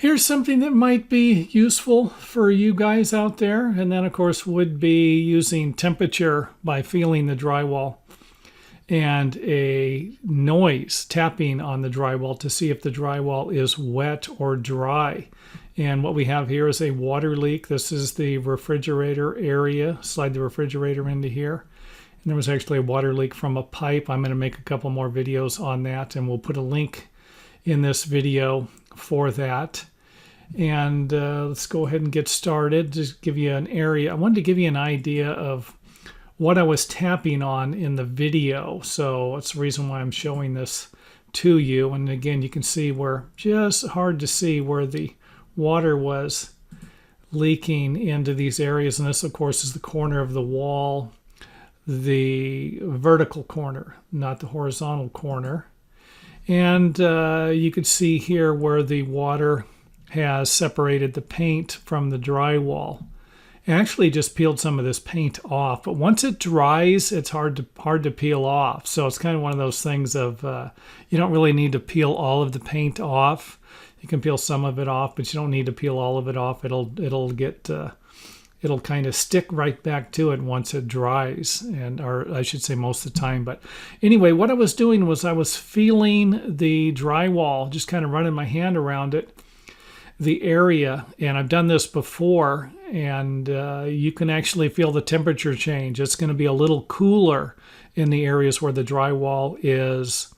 Here's something that might be useful for you guys out there, and then of course would be using temperature by feeling the drywall and a noise tapping on the drywall to see if the drywall is wet or dry. And what we have here is a water leak. This is the refrigerator area. Slide the refrigerator into here. And there was actually a water leak from a pipe. I'm going to make a couple more videos on that, and we'll put a link in this video for that. And let's go ahead and get started. Just give you an area. I wanted to give you an idea of what I was tapping on in the video. So that's the reason why I'm showing this to you. And again, you can see where just hard to see where the water was leaking into these areas. And this, of course, is the corner of the wall, the vertical corner, not the horizontal corner. And you could see here where the water has separated the paint from the drywall. I actually just peeled some of this paint off, but once it dries, it's hard to peel off. So it's kind of one of those things of you don't really need to peel all of the paint off. You can peel some of it off, but you don't need to peel all of it off. It'll kind of stick right back to it once it dries, or I should say most of the time. But anyway, what I was doing was I was feeling the drywall, just kind of running my hand around it, the area, and I've done this before, and you can actually feel the temperature change. It's going to be a little cooler in the areas where the drywall is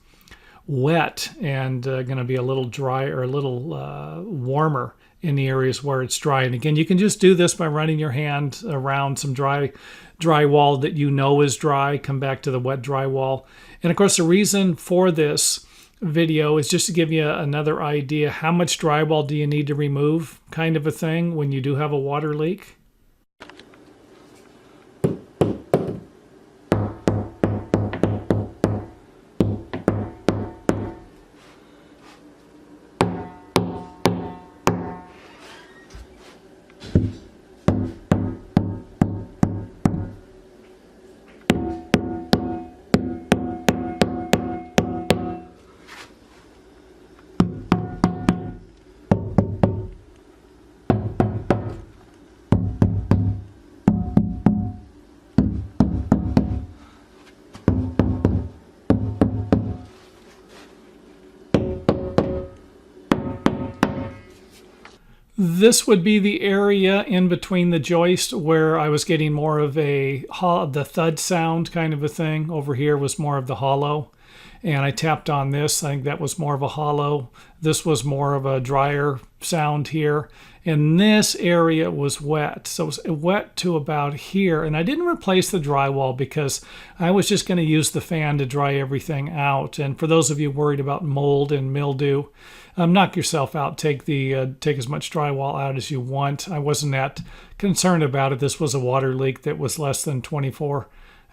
wet, and going to be a little dry or a little warmer in the areas where it's dry. And again, you can just do this by running your hand around some drywall that you know is dry. Come back to the wet drywall. And of course, the reason for this video is just to give you another idea. How much drywall do you need to remove, kind of a thing, when you do have a water leak. This would be the area in between the joist where I was getting more of the thud sound kind of a thing. Over here was more of the hollow. And I tapped on this. I think that was more of a hollow. This was more of a drier sound here. And this area was wet. So it was wet to about here. And I didn't replace the drywall because I was just going to use the fan to dry everything out. And for those of you worried about mold and mildew, knock yourself out. Take as much drywall out as you want. I wasn't that concerned about it. This was a water leak that was less than 24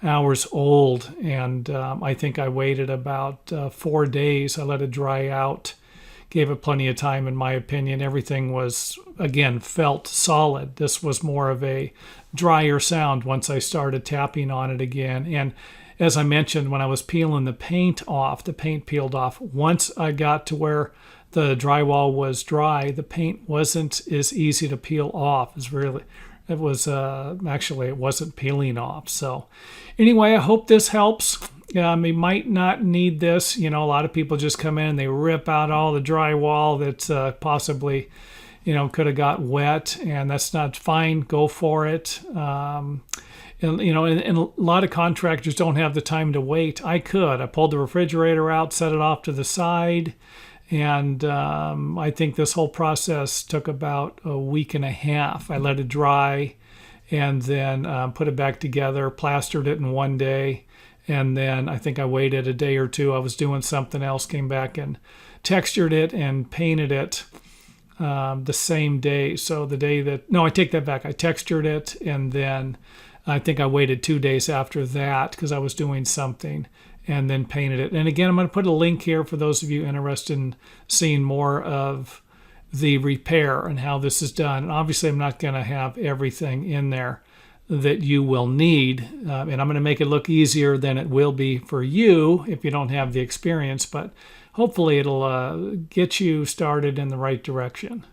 hours old, and I think I waited about 4 days. I let it dry out, gave it plenty of time. In my opinion, everything was, again, felt solid. This was more of a drier sound once I started tapping on it again. And as I mentioned, when I was peeling the paint off, the paint peeled off. Once I got to where the drywall was dry, the paint wasn't as easy to peel off. It wasn't peeling off. So anyway, I hope this helps. You might not need this. You know, a lot of people just come in and they rip out all the drywall that possibly, could have got wet, and that's not fine. Go for it. And a lot of contractors don't have the time to wait. I could. I pulled the refrigerator out, set it off to the side. And I think this whole process took about a week and a half. I let it dry and then put it back together, plastered it in one day. And then I think I waited a day or two. I was doing something else, came back and textured it and painted it the same day. So the day that, no, I take that back. I textured it, and then I think I waited 2 days after that because I was doing something, and then painted it. And again, I'm going to put a link here for those of you interested in seeing more of the repair and how this is done. And obviously, I'm not going to have everything in there that you will need. And I'm going to make it look easier than it will be for you if you don't have the experience. But hopefully, it'll get you started in the right direction.